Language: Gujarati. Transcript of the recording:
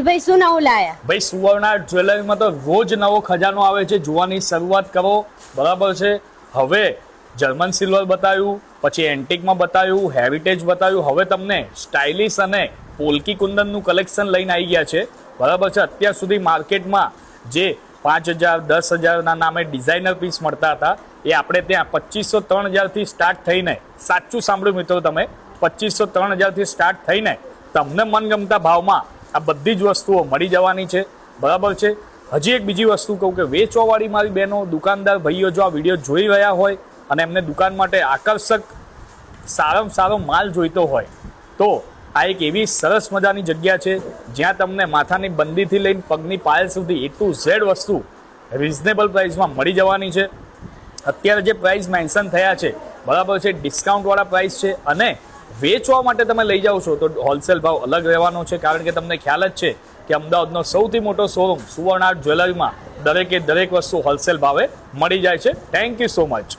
વીરભાઈ શું નવું લાયા? ભાઈ સુવર્ણા જ્વેલરીમાં તો રોજ નવો ખજાનો આવે છે, જોવાની શરૂઆત કરો, બરાબર છે. હવે જર્મન સિલ્વર બતાવ્યું, પછી એન્ટિકમાં બતાવ્યું, હેરિટેજ બતાવ્યું, હવે તમને સ્ટાઇલિશ અને પોલકી કુંદનનું કલેક્શન લઈને આવી ગયા છે, બરાબર છે. અત્યાર સુધી માર્કેટમાં જે 5,000 10,000ના નામે ડિઝાઇનર પીસ મળતા હતા એ આપણે ત્યાં 2,500 3,000થી સ્ટાર્ટ થઈને, સાચું સાંભળ્યું મિત્રો તમે, 2,500 3,000થી સ્ટાર્ટ થઈને તમને મનગમતા ભાવમાં આ બધી જ વસ્તુઓ મળી જવાની છે, બરાબર છે. હજી એક બીજી વસ્તુ કહું કે વેચવાવાળી મારી બહેનો, દુકાનદાર ભાઈઓ જો આ વિડીયો જોઈ રહ્યા હોય અને એમને દુકાન માટે આકર્ષક સારામાં સારો માલ જોઈતો હોય તો આ એક એવી સરસ મજાની જગ્યા છે જ્યાં તમને માથાની બંદીથી લઈને પગની પાયલ સુધી A to Z વસ્તુ રિઝનેબલ પ્રાઇસમાં મળી જવાની છે. અત્યારે જે પ્રાઇસ મેન્શન થયા છે, બરાબર છે, ડિસ્કાઉન્ટવાળા પ્રાઇસ છે અને વેચવા માટે તમે લઈ જાઓ છો તો હોલસેલ ભાવ અલગ રહેવાનો છે, કારણ કે તમને ખ્યાલ જ છે કે અમદાવાદનો સૌથી મોટો શોરૂમ સુવર્ણા જ્વેલરીમાં દરેકે દરેક વસ્તુ હોલસેલ ભાવે મળી જાય છે. Thank you so much.